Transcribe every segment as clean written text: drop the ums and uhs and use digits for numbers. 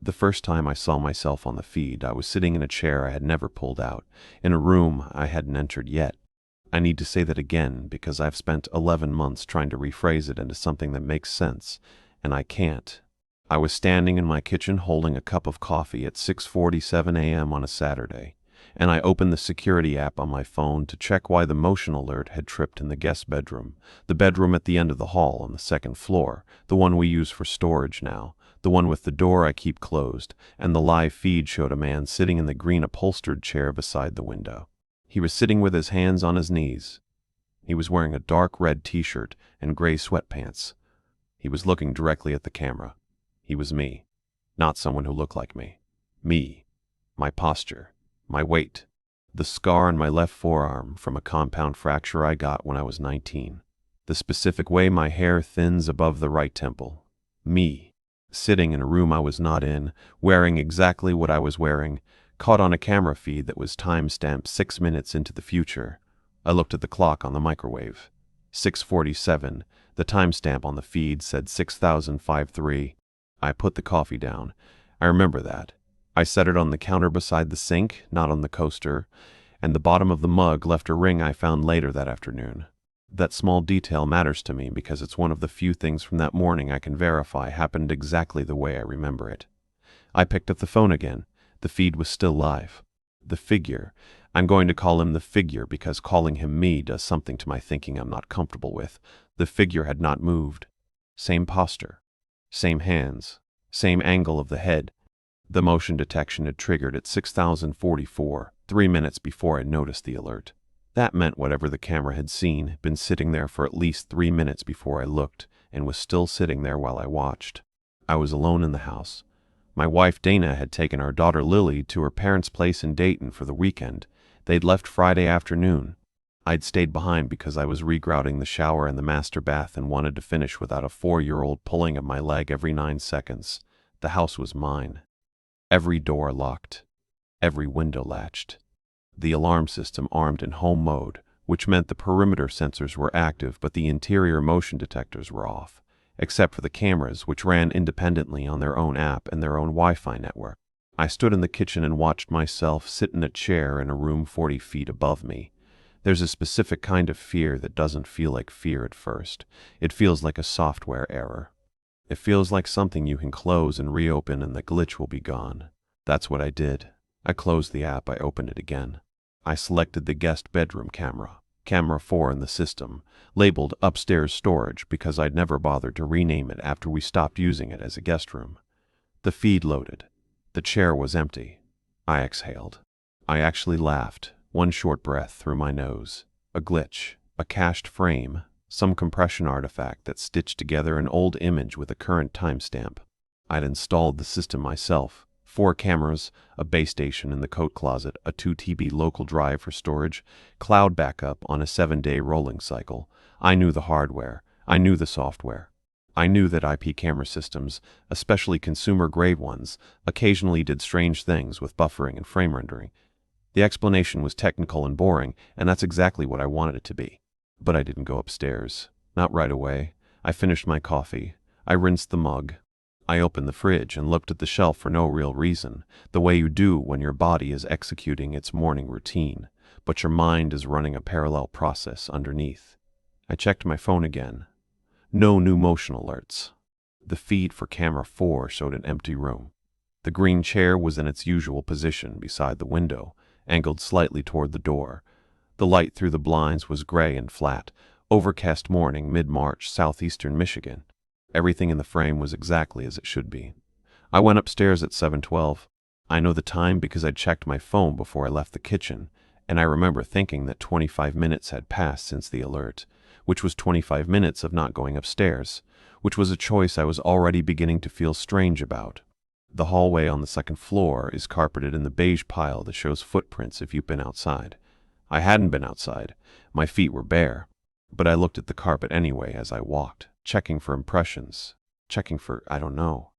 The first time I saw myself on the feed, I was sitting in a chair I had never pulled out, in a room I hadn't entered yet. I need to say that again because I've spent 11 months trying to rephrase it into something that makes sense, and I can't. I was standing in my kitchen holding a cup of coffee at 6:47 a.m. on a Saturday, and I opened the security app on my phone to check why the motion alert had tripped in the guest bedroom, the bedroom at the end of the hall on the second floor, the one we use for storage now, the one with the door I keep closed, and the live feed showed a man sitting in the green upholstered chair beside the window. He was sitting with his hands on his knees. He was wearing a dark red t-shirt and gray sweatpants. He was looking directly at the camera. He was me, not someone who looked like me. Me, my posture, my weight, the scar on my left forearm from a compound fracture I got when I was 19, the specific way my hair thins above the right temple. Me, sitting in a room I was not in, wearing exactly what I was wearing, caught on a camera feed that was time-stamped 6 minutes into the future. I looked at the clock on the microwave. 6:47. The timestamp on the feed said 6053. I put the coffee down. I remember that. I set it on the counter beside the sink, not on the coaster, and the bottom of the mug left a ring I found later that afternoon. That small detail matters to me because it's one of the few things from that morning I can verify happened exactly the way I remember it. I picked up the phone again. The feed was still live. The figure. I'm going to call him the figure because calling him me does something to my thinking I'm not comfortable with. The figure had not moved. Same posture. Same hands. Same angle of the head. The motion detection had triggered at 6044, 3 minutes before I noticed the alert. That meant whatever the camera had seen had been sitting there for at least 3 minutes before I looked, and was still sitting there while I watched. I was alone in the house. My wife Dana had taken our daughter Lily to her parents' place in Dayton for the weekend. They'd left Friday afternoon. I'd stayed behind because I was regrouting the shower and the master bath and wanted to finish without a 4-year-old pulling at my leg every 9 seconds. The house was mine. Every door locked. Every window latched. The alarm system armed in home mode, which meant the perimeter sensors were active but the interior motion detectors were off, except for the cameras which ran independently on their own app and their own Wi-Fi network. I stood in the kitchen and watched myself sit in a chair in a room 40 feet above me. There's a specific kind of fear that doesn't feel like fear at first. It feels like a software error. It feels like something you can close and reopen and the glitch will be gone. That's what I did. I closed the app, I opened it again. I selected the guest bedroom camera, camera 4 in the system, labeled upstairs storage because I'd never bothered to rename it after we stopped using it as a guest room. The feed loaded. The chair was empty. I exhaled. I actually laughed, one short breath through my nose. A glitch, a cached frame, some compression artifact that stitched together an old image with a current timestamp. I'd installed the system myself. 4 cameras, a base station in the coat closet, a 2 TB local drive for storage, cloud backup on a 7-day rolling cycle. I knew the hardware. I knew the software. I knew that IP camera systems, especially consumer-grade ones, occasionally did strange things with buffering and frame rendering. The explanation was technical and boring, and that's exactly what I wanted it to be. But I didn't go upstairs. Not right away. I finished my coffee. I rinsed the mug. I opened the fridge and looked at the shelf for no real reason, the way you do when your body is executing its morning routine, but your mind is running a parallel process underneath. I checked my phone again. No new motion alerts. The feed for camera 4 showed an empty room. The green chair was in its usual position beside the window, angled slightly toward the door. The light through the blinds was gray and flat. Overcast morning, mid-March, southeastern Michigan. Everything in the frame was exactly as it should be. I went upstairs at 7:12. I know the time because I checked my phone before I left the kitchen, and I remember thinking that 25 minutes had passed since the alert, which was 25 minutes of not going upstairs, which was a choice I was already beginning to feel strange about. The hallway on the second floor is carpeted in the beige pile that shows footprints if you've been outside. I hadn't been outside. My feet were bare. But I looked at the carpet anyway as I walked, checking for impressions, checking for, I don't know,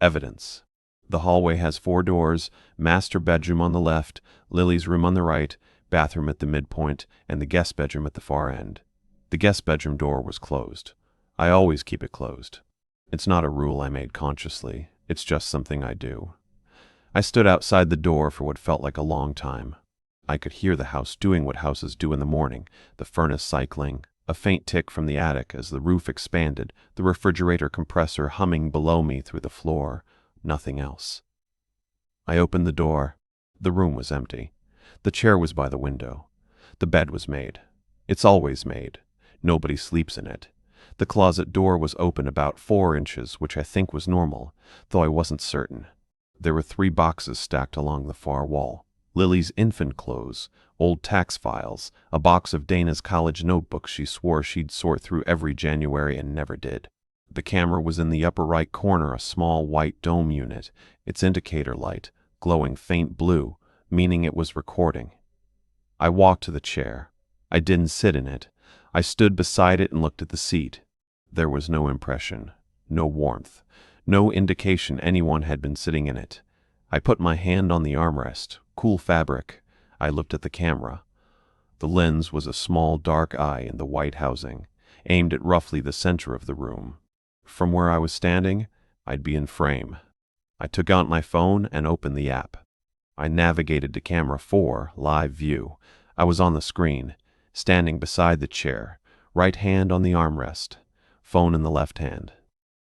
evidence. The hallway has 4 doors, master bedroom on the left, Lily's room on the right, bathroom at the midpoint, and the guest bedroom at the far end. The guest bedroom door was closed. I always keep it closed. It's not a rule I made consciously. It's just something I do. I stood outside the door for what felt like a long time. I could hear the house doing what houses do in the morning, the furnace cycling, a faint tick from the attic as the roof expanded, the refrigerator compressor humming below me through the floor, nothing else. I opened the door. The room was empty. The chair was by the window. The bed was made. It's always made. Nobody sleeps in it. The closet door was open about 4 inches, which I think was normal, though I wasn't certain. There were 3 boxes stacked along the far wall. Lily's infant clothes, old tax files, a box of Dana's college notebooks she swore she'd sort through every January and never did. The camera was in the upper right corner, a small white dome unit, its indicator light glowing faint blue, meaning it was recording. I walked to the chair. I didn't sit in it. I stood beside it and looked at the seat. There was no impression, no warmth, no indication anyone had been sitting in it. I put my hand on the armrest. Cool fabric. I looked at the camera. The lens was a small dark eye in the white housing, aimed at roughly the center of the room. From where I was standing, I'd be in frame. I took out my phone and opened the app. I navigated to camera 4, live view. I was on the screen, standing beside the chair, right hand on the armrest, phone in the left hand.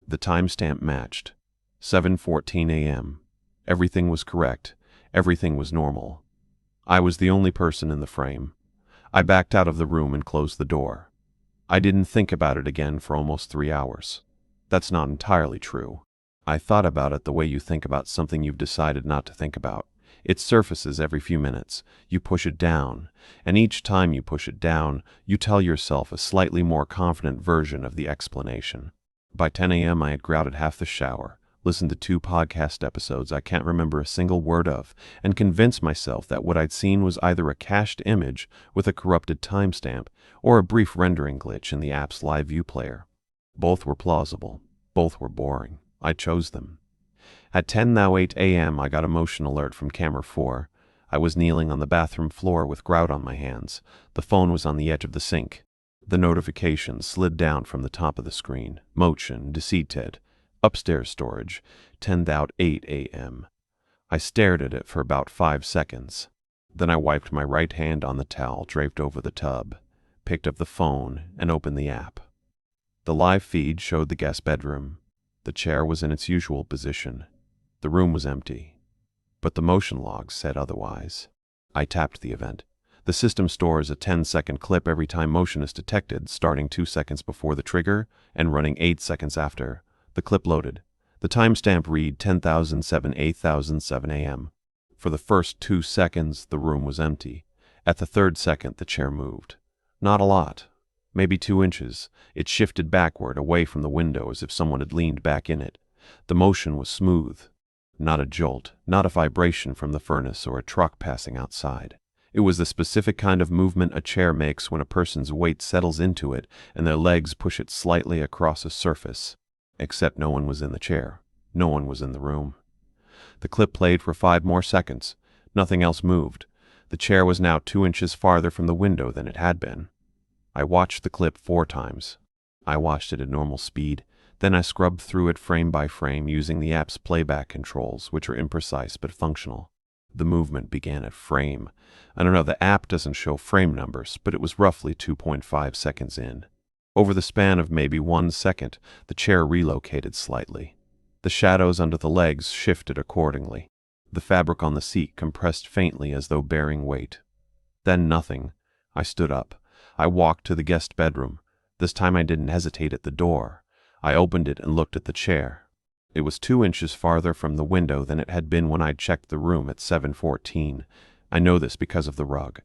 The timestamp matched. 7:14 a.m. Everything was correct. Everything was normal. I was the only person in the frame. I backed out of the room and closed the door. I didn't think about it again for almost 3 hours. That's not entirely true. I thought about it the way you think about something you've decided not to think about. It surfaces every few minutes. You push it down, and each time you push it down, you tell yourself a slightly more confident version of the explanation. By 10 a.m. I had grouted half the shower, listened to 2 podcast episodes I can't remember a single word of, and convinced myself that what I'd seen was either a cached image with a corrupted timestamp or a brief rendering glitch in the app's live view player. Both were plausible. Both were boring. I chose them. At 10:08 a.m. I got a motion alert from camera 4. I was kneeling on the bathroom floor with grout on my hands. The phone was on the edge of the sink. The notification slid down from the top of the screen. Motion deleted. Upstairs storage. 10:08 a.m. I stared at it for about 5 seconds. Then I wiped my right hand on the towel draped over the tub, picked up the phone, and opened the app. The live feed showed the guest bedroom. The chair was in its usual position. The room was empty. But the motion log said otherwise. I tapped the event. The system stores a 10-second clip every time motion is detected, starting 2 seconds before the trigger and running 8 seconds after. The clip loaded. The timestamp read 10,007 a.m. For the first 2 seconds, the room was empty. At the 3rd second, the chair moved. Not a lot. Maybe 2 inches. It shifted backward, away from the window, as if someone had leaned back in it. The motion was smooth. Not a jolt, not a vibration from the furnace or a truck passing outside. It was the specific kind of movement a chair makes when a person's weight settles into it and their legs push it slightly across a surface. Except no one was in the chair. No one was in the room. The clip played for 5 more seconds. Nothing else moved. The chair was now 2 inches farther from the window than it had been. I watched the clip 4 times. I watched it at normal speed. Then I scrubbed through it frame by frame using the app's playback controls, which are imprecise but functional. The movement began at frame. I don't know, the app doesn't show frame numbers, but it was roughly 2.5 seconds in. Over the span of maybe 1 second, the chair relocated slightly. The shadows under the legs shifted accordingly. The fabric on the seat compressed faintly as though bearing weight. Then nothing. I stood up. I walked to the guest bedroom. This time I didn't hesitate at the door. I opened it and looked at the chair. It was 2 inches farther from the window than it had been when I'd checked the room at 7:14. I know this because of the rug.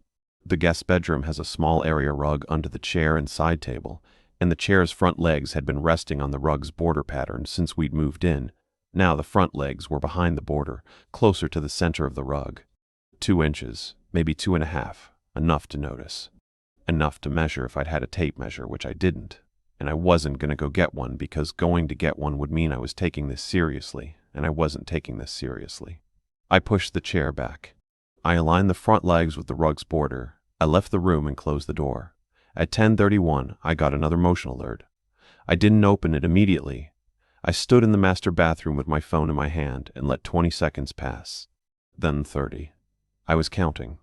The guest bedroom has a small area rug under the chair and side table, and the chair's front legs had been resting on the rug's border pattern since we'd moved in. Now the front legs were behind the border, closer to the center of the rug. 2 inches, maybe 2.5, enough to notice. Enough to measure if I'd had a tape measure, which I didn't. And I wasn't going to go get one because going to get one would mean I was taking this seriously, and I wasn't taking this seriously. I pushed the chair back. I aligned the front legs with the rug's border. I left the room and closed the door. At 10:31, I got another motion alert. I didn't open it immediately. I stood in the master bathroom with my phone in my hand and let 20 seconds pass. Then 30. I was counting.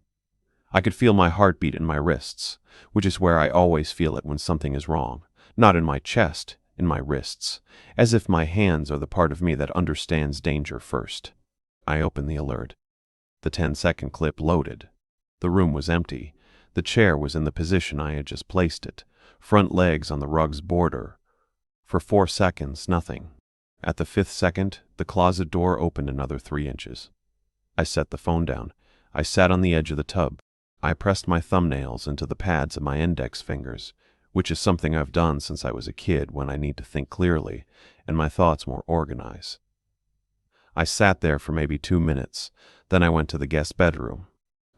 I could feel my heartbeat in my wrists, which is where I always feel it when something is wrong. Not in my chest, in my wrists, as if my hands are the part of me that understands danger first. I opened the alert. The 10-second clip loaded. The room was empty. The chair was in the position I had just placed it, front legs on the rug's border. For 4 seconds, nothing. At the 5th second, the closet door opened another 3 inches. I set the phone down. I sat on the edge of the tub. I pressed my thumbnails into the pads of my index fingers, which is something I've done since I was a kid when I need to think clearly and my thoughts more organized. I sat there for maybe 2 minutes. Then I went to the guest bedroom.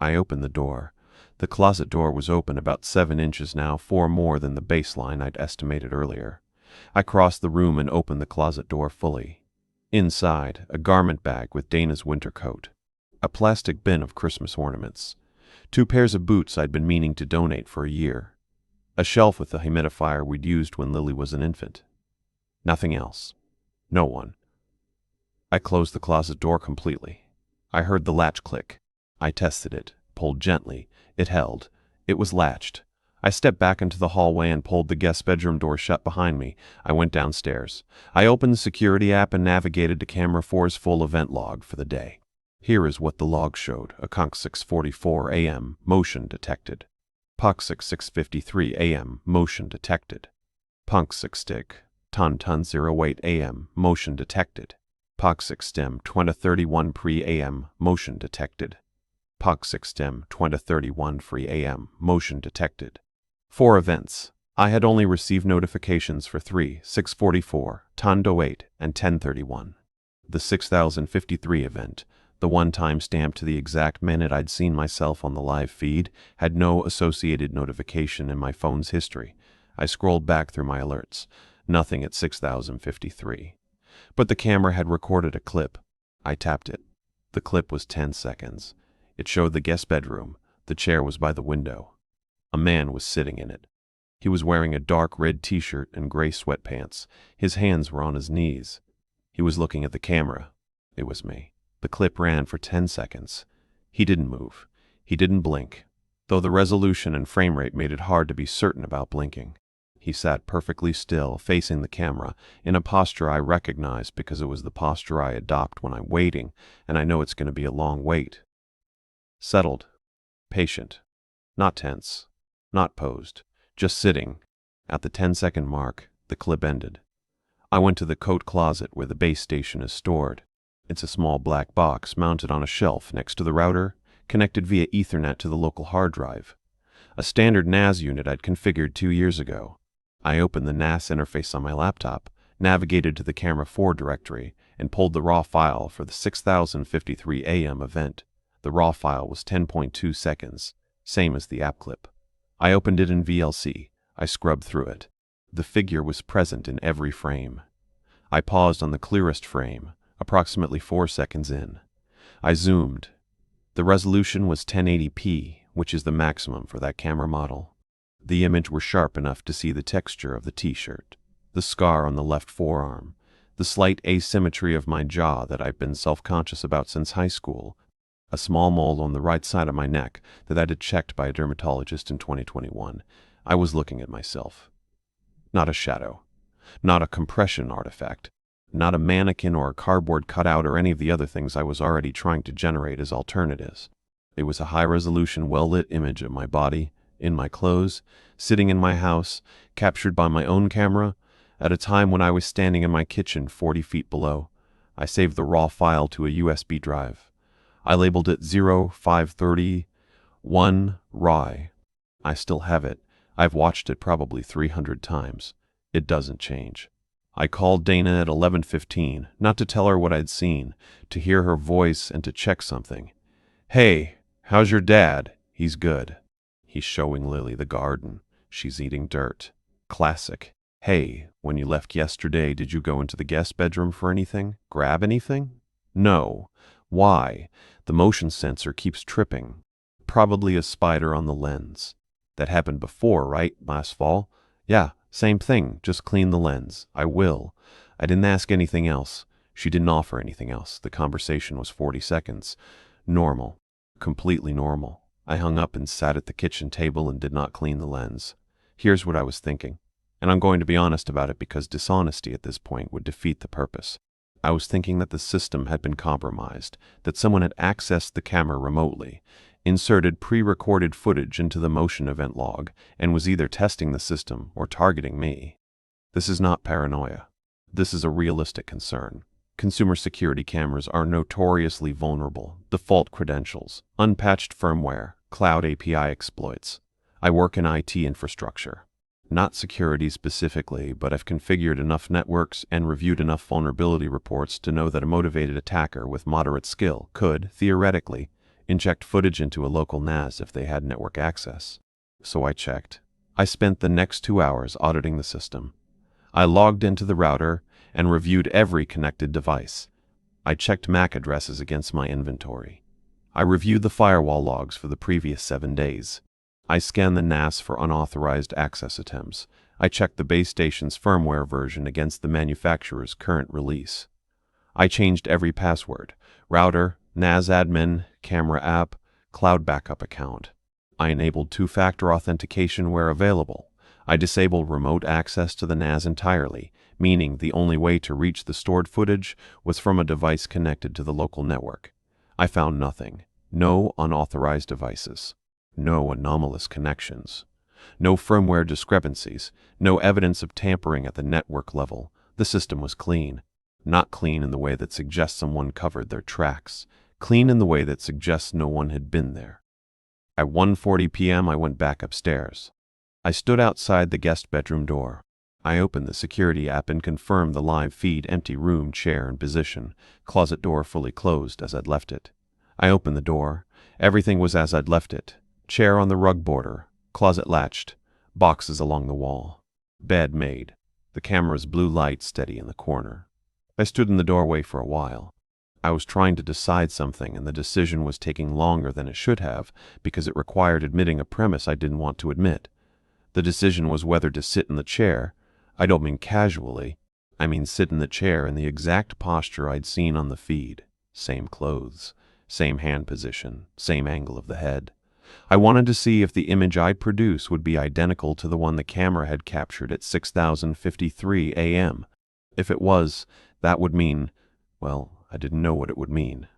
I opened the door. The closet door was open about 7 inches now, 4 more than the baseline I'd estimated earlier. I crossed the room and opened the closet door fully. Inside, a garment bag with Dana's winter coat, a plastic bin of Christmas ornaments, 2 pairs of boots I'd been meaning to donate for a year, a shelf with the humidifier we'd used when Lily was an infant. Nothing else. No one. I closed the closet door completely. I heard the latch click. I tested it, pulled gently. It held. It was latched. I stepped back into the hallway and pulled the guest bedroom door shut behind me. I went downstairs. I opened the security app and navigated to Camera 4's full event log for the day. Here is what the log showed. A conch 6:44 a.m. Motion detected. Puck 6:53 a.m. Motion detected. Punk 6 stick. Ton 08 a.m. Motion detected. Puck 6 stem 20:31 pre a.m. Motion detected. Puck 6 stem 20:31 free a.m. Motion detected. 4 events. I had only received notifications for 3, 6:44, ton 08, and 10:31. The 6053 event, the one time-stamp to the exact minute I'd seen myself on the live feed, had no associated notification in my phone's history. I scrolled back through my alerts. Nothing at 6053. But the camera had recorded a clip. I tapped it. The clip was 10 seconds. It showed the guest bedroom. The chair was by the window. A man was sitting in it. He was wearing a dark red t-shirt and gray sweatpants. His hands were on his knees. He was looking at the camera. It was me. The clip ran for 10 seconds. He didn't move. He didn't blink, though the resolution and frame rate made it hard to be certain about blinking. He sat perfectly still, facing the camera, in a posture I recognized because it was the posture I adopt when I'm waiting, and I know it's going to be a long wait. Settled. Patient. Not tense. Not posed. Just sitting. At the 10-second mark, the clip ended. I went to the coat closet where the base station is stored. It's a small black box mounted on a shelf next to the router, connected via Ethernet to the local hard drive. A standard NAS unit I'd configured 2 years ago. I opened the NAS interface on my laptop, navigated to the Camera 4 directory, and pulled the raw file for the 6053 AM event. The raw file was 10.2 seconds, same as the app clip. I opened it in VLC. I scrubbed through it. The figure was present in every frame. I paused on the clearest frame, approximately 4 seconds in. I zoomed. The resolution was 1080p, which is the maximum for that camera model. The image was sharp enough to see the texture of the t-shirt, the scar on the left forearm, the slight asymmetry of my jaw that I've been self-conscious about since high school, a small mole on the right side of my neck that I'd had checked by a dermatologist in 2021. I was looking at myself. Not a shadow. Not a compression artifact. Not a mannequin or a cardboard cutout or any of the other things I was already trying to generate as alternatives. It was a high-resolution, well-lit image of my body, in my clothes, sitting in my house, captured by my own camera, at a time when I was standing in my kitchen 40 feet below. I saved the raw file to a USB drive. I labeled it 0531 RAW. I still have it. I've watched it probably 300 times. It doesn't change. I called Dana at 11:15, not to tell her what I'd seen, to hear her voice and to check something. "Hey, how's your dad?" "He's good. He's showing Lily the garden. She's eating dirt." Classic. "Hey, when you left yesterday, did you go into the guest bedroom for anything? Grab anything?" "No." "Why?" "The motion sensor keeps tripping. Probably a spider on the lens." "That happened before, right? Last fall?" "Yeah, same thing. Just clean the lens." "I will." I didn't ask anything else. She didn't offer anything else. The conversation was 40 seconds. Normal. Completely normal. I hung up and sat at the kitchen table and did not clean the lens. Here's what I was thinking. And I'm going to be honest about it because dishonesty at this point would defeat the purpose. I was thinking that the system had been compromised, that someone had accessed the camera remotely, inserted pre-recorded footage into the motion event log, and was either testing the system or targeting me. This is not paranoia. This is a realistic concern. Consumer security cameras are notoriously vulnerable. Default credentials, unpatched firmware, cloud API exploits. I work in IT infrastructure. Not security specifically, but I've configured enough networks and reviewed enough vulnerability reports to know that a motivated attacker with moderate skill could, theoretically, inject footage into a local NAS if they had network access. So I checked. I spent the next 2 hours auditing the system. I logged into the router and reviewed every connected device. I checked MAC addresses against my inventory. I reviewed the firewall logs for the previous 7 days. I scanned the NAS for unauthorized access attempts. I checked the base station's firmware version against the manufacturer's current release. I changed every password: router, NAS admin, camera app, cloud backup account. I enabled two-factor authentication where available. I disabled remote access to the NAS entirely, meaning the only way to reach the stored footage was from a device connected to the local network. I found nothing. No unauthorized devices. No anomalous connections. No firmware discrepancies. No evidence of tampering at the network level. The system was clean. Not clean in the way that suggests someone covered their tracks. Clean in the way that suggests no one had been there. At 1:40 p.m. I went back upstairs. I stood outside the guest bedroom door. I opened the security app and confirmed the live feed: empty room, chair in position, closet door fully closed as I'd left it. I opened the door. Everything was as I'd left it. Chair on the rug border, closet latched, boxes along the wall. Bed made, the camera's blue light steady in the corner. I stood in the doorway for a while. I was trying to decide something, and the decision was taking longer than it should have because it required admitting a premise I didn't want to admit. The decision was whether to sit in the chair. I don't mean casually. I mean sit in the chair in the exact posture I'd seen on the feed. Same clothes, same hand position, same angle of the head. I wanted to see if the image I'd produce would be identical to the one the camera had captured at 6:53 a.m. If it was, that would mean, well, I didn't know what it would mean.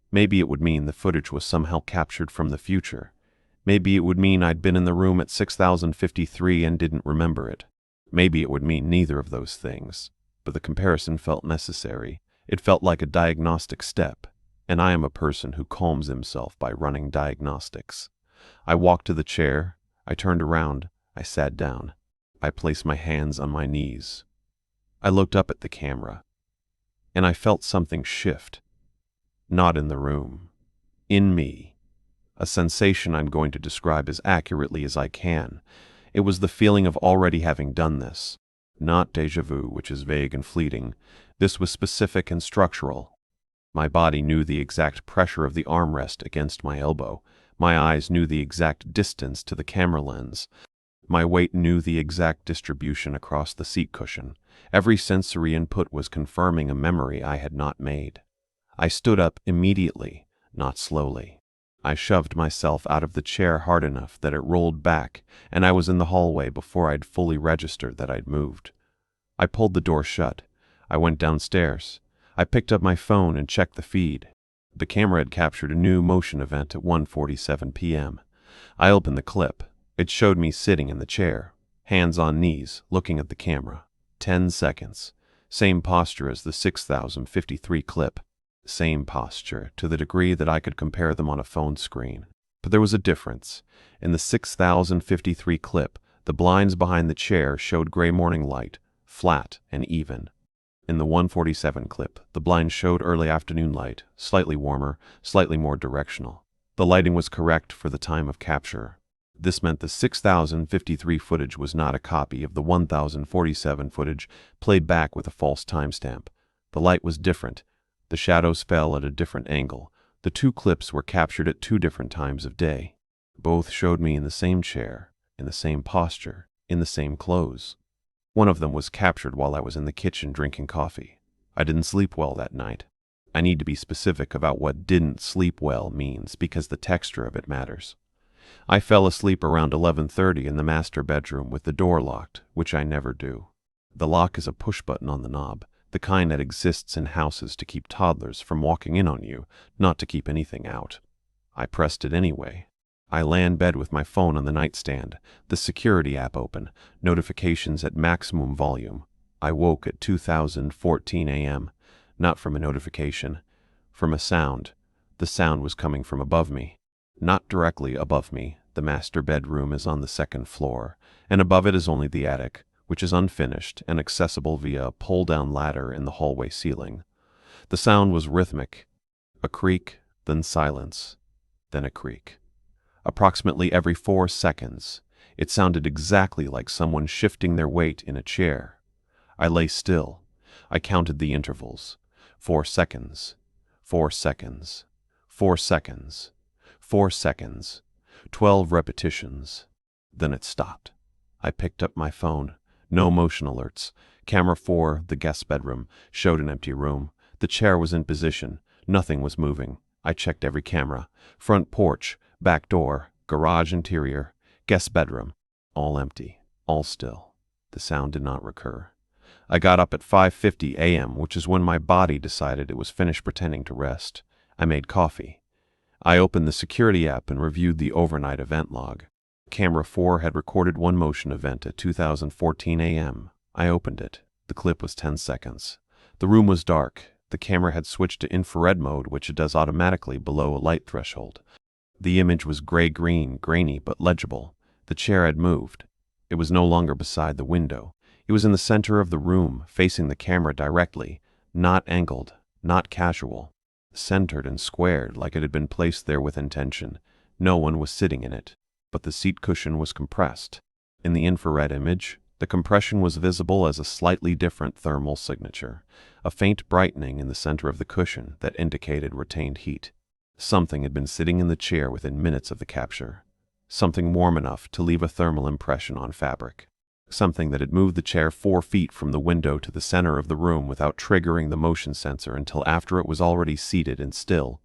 Maybe it would mean the footage was somehow captured from the future. Maybe it would mean I'd been in the room at 6:53 and didn't remember it. Maybe it would mean neither of those things. But the comparison felt necessary. It felt like a diagnostic step, and I am a person who calms himself by running diagnostics. I walked to the chair. I turned around. I sat down. I placed my hands on my knees. I looked up at the camera, and I felt something shift. Not in the room. In me. A sensation I'm going to describe as accurately as I can. It was the feeling of already having done this. Not déjà vu, which is vague and fleeting. This was specific and structural. My body knew the exact pressure of the armrest against my elbow. My eyes knew the exact distance to the camera lens. My weight knew the exact distribution across the seat cushion. Every sensory input was confirming a memory I had not made. I stood up immediately, not slowly. I shoved myself out of the chair hard enough that it rolled back, and I was in the hallway before I'd fully registered that I'd moved. I pulled the door shut. I went downstairs. I picked up my phone and checked the feed. The camera had captured a new motion event at 1:47 p.m. I opened the clip. It showed me sitting in the chair, hands on knees, looking at the camera. 10 seconds. Same posture as the 6,053 clip. Same posture, to the degree that I could compare them on a phone screen. But there was a difference. In the 6,053 clip, the blinds behind the chair showed gray morning light, flat and even. In the 1:47 clip, the blinds showed early afternoon light, slightly warmer, slightly more directional. The lighting was correct for the time of capture. This meant the 6,053 footage was not a copy of the 1,047 footage played back with a false timestamp. The light was different. The shadows fell at a different angle. The two clips were captured at two different times of day. Both showed me in the same chair, in the same posture, in the same clothes. One of them was captured while I was in the kitchen drinking coffee. I didn't sleep well that night. I need to be specific about what didn't sleep well means because the texture of it matters. I fell asleep around 11:30 in the master bedroom with the door locked, which I never do. The lock is a push button on the knob, the kind that exists in houses to keep toddlers from walking in on you, not to keep anything out. I pressed it anyway. I lay in bed with my phone on the nightstand, the security app open, notifications at maximum volume. I woke at 2014 a.m., not from a notification, from a sound. The sound was coming from above me. Not directly above me. The master bedroom is on the second floor, and above it is only the attic, which is unfinished and accessible via a pull-down ladder in the hallway ceiling. The sound was rhythmic. A creak, then silence, then a creak. Approximately every 4 seconds, it sounded exactly like someone shifting their weight in a chair. I lay still. I counted the intervals. 4 seconds, 4 seconds, 4 seconds, 4 seconds, 12 repetitions. Then it stopped. I picked up my phone. No motion alerts. Camera 4, the guest bedroom, showed an empty room. The chair was in position. Nothing was moving. I checked every camera. Front porch, back door, garage interior, guest bedroom. All empty. All still. The sound did not recur. I got up at 5:50 a.m., which is when my body decided it was finished pretending to rest. I made coffee. I opened the security app and reviewed the overnight event log. Camera 4 had recorded one motion event at 2014 a.m. I opened it. The clip was 10 seconds. The room was dark. The camera had switched to infrared mode, which it does automatically below a light threshold. The image was gray-green, grainy, but legible. The chair had moved. It was no longer beside the window. It was in the center of the room, facing the camera directly, not angled, not casual. Centered and squared like it had been placed there with intention. No one was sitting in it, but the seat cushion was compressed. In the infrared image, the compression was visible as a slightly different thermal signature, a faint brightening in the center of the cushion that indicated retained heat. Something had been sitting in the chair within minutes of the capture. Something warm enough to leave a thermal impression on fabric. Something that had moved the chair 4 feet from the window to the center of the room without triggering the motion sensor until after it was already seated and still.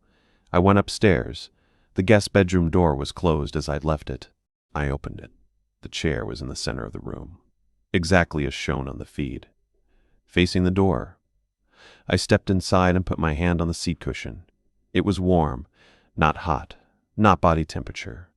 I went upstairs. The guest bedroom door was closed as I'd left it. I opened it. The chair was in the center of the room, exactly as shown on the feed, facing the door. I stepped inside and put my hand on the seat cushion. It was warm, not hot, not body temperature,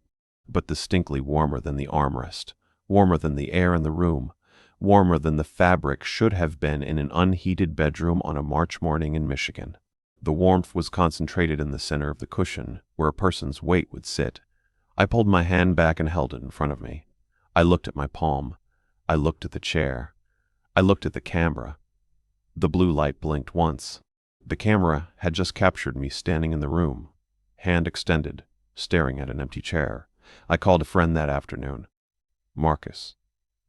but distinctly warmer than the armrest, warmer than the air in the room, warmer than the fabric should have been in an unheated bedroom on a March morning in Michigan. The warmth was concentrated in the center of the cushion, where a person's weight would sit. I pulled my hand back and held it in front of me. I looked at my palm. I looked at the chair. I looked at the camera. The blue light blinked once. The camera had just captured me standing in the room, hand extended, staring at an empty chair. I called a friend that afternoon. Marcus.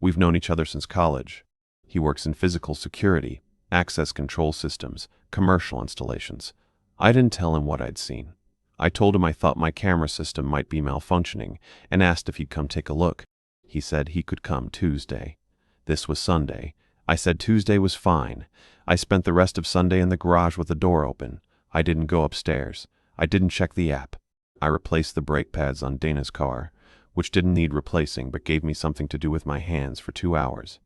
We've known each other since college. He works in physical security, access control systems, commercial installations. I didn't tell him what I'd seen. I told him I thought my camera system might be malfunctioning and asked if he'd come take a look. He said he could come Tuesday. This was Sunday. I said Tuesday was fine. I spent the rest of Sunday in the garage with the door open. I didn't go upstairs. I didn't check the app. I replaced the brake pads on Dana's car, which didn't need replacing but gave me something to do with my hands for 2 hours.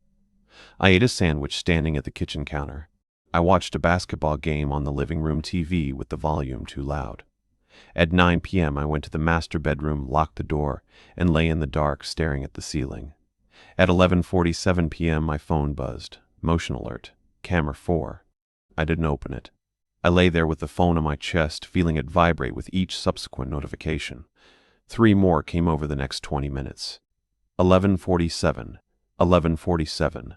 I ate a sandwich standing at the kitchen counter. I watched a basketball game on the living room TV with the volume too loud. At 9 p.m. I went to the master bedroom, locked the door, and lay in the dark staring at the ceiling. At 11:47 p.m. my phone buzzed. Motion alert. Camera 4. I didn't open it. I lay there with the phone on my chest, feeling it vibrate with each subsequent notification. 3 more came over the next 20 minutes. 11:47. 11:47.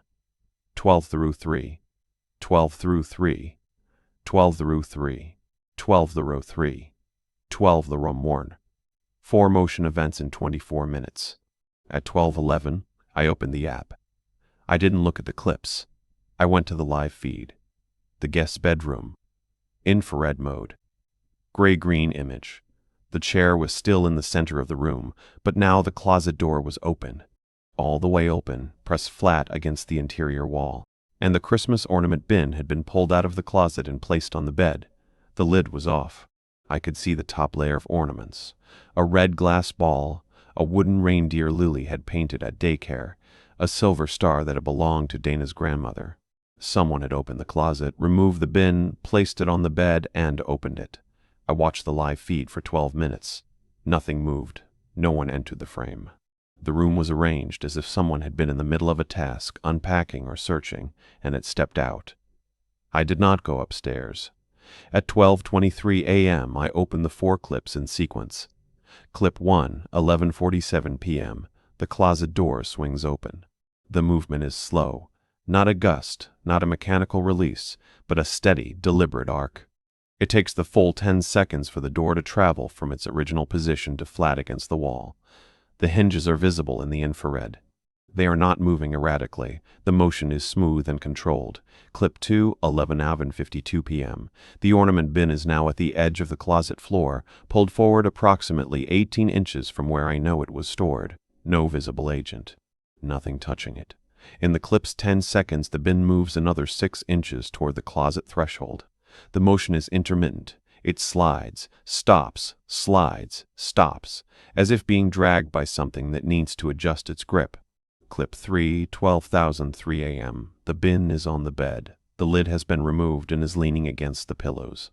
12 through 3. 12 through 3. 12 through 3. 12 through 3. 12 the room worn. 4 motion events in 24 minutes. At 12:11, I opened the app. I didn't look at the clips. I went to the live feed. The guest bedroom. Infrared mode. Gray-green image. The chair was still in the center of the room, but now the closet door was open. all the way open, pressed flat against the interior wall. And the Christmas ornament bin had been pulled out of the closet and placed on the bed. The lid was off. I could see the top layer of ornaments. A red glass ball, a wooden reindeer Lily had painted at daycare, a silver star that had belonged to Dana's grandmother. Someone had opened the closet, removed the bin, placed it on the bed, and opened it. I watched the live feed for 12 minutes. Nothing moved. No one entered the frame. The room was arranged as if someone had been in the middle of a task, unpacking or searching, and had stepped out. I did not go upstairs. At 12:23 a.m., I opened the 4 clips in sequence. Clip 1, 11:47 p.m. The closet door swings open. The movement is slow. Not a gust, not a mechanical release, but a steady, deliberate arc. It takes the full 10 seconds for the door to travel from its original position to flat against the wall. The hinges are visible in the infrared. They are not moving erratically. The motion is smooth and controlled. Clip 2, 11:52 p.m. The ornament bin is now at the edge of the closet floor, pulled forward approximately 18 inches from where I know it was stored. No visible agent. Nothing touching it. In the clip's 10 seconds, the bin moves another 6 inches toward the closet threshold. The motion is intermittent. It slides, stops, slides, stops, as if being dragged by something that needs to adjust its grip. Clip 3, 12:03 a.m. The bin is on the bed. The lid has been removed and is leaning against the pillows.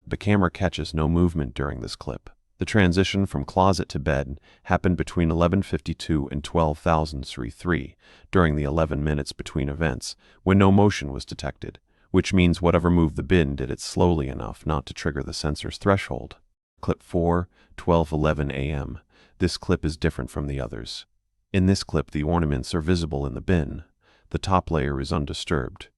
The camera catches no movement during this clip. The transition from closet to bed happened between 11:52 and 12:03 during the 11 minutes between events, when no motion was detected, which means whatever moved the bin did it slowly enough not to trigger the sensor's threshold. Clip 4, 12:11 a.m. This clip is different from the others. In this clip, the ornaments are visible in the bin. The top layer is undisturbed.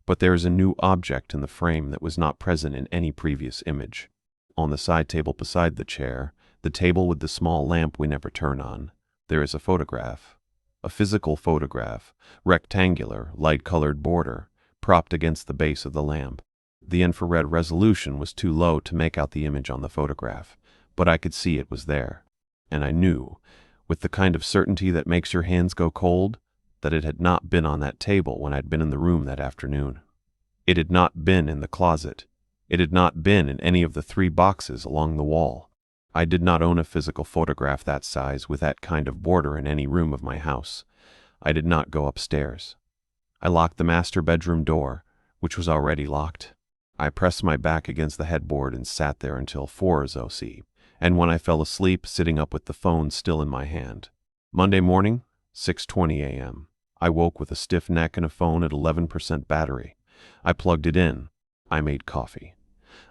But there is a new object in the frame that was not present in any previous image. On the side table beside the chair, the table with the small lamp we never turn on, there is a photograph. A physical photograph, rectangular, light-colored border, propped against the base of the lamp. The infrared resolution was too low to make out the image on the photograph, but I could see it was there. And I knew, with the kind of certainty that makes your hands go cold, that it had not been on that table when I'd been in the room that afternoon. It had not been in the closet. It had not been in any of the 3 boxes along the wall. I did not own a physical photograph that size with that kind of border in any room of my house. I did not go upstairs. I locked the master bedroom door, which was already locked. I pressed my back against the headboard and sat there until 4:00, and when I fell asleep, sitting up with the phone still in my hand. Monday morning, 6:20 a.m. I woke with a stiff neck and a phone at 11% battery. I plugged it in. I made coffee.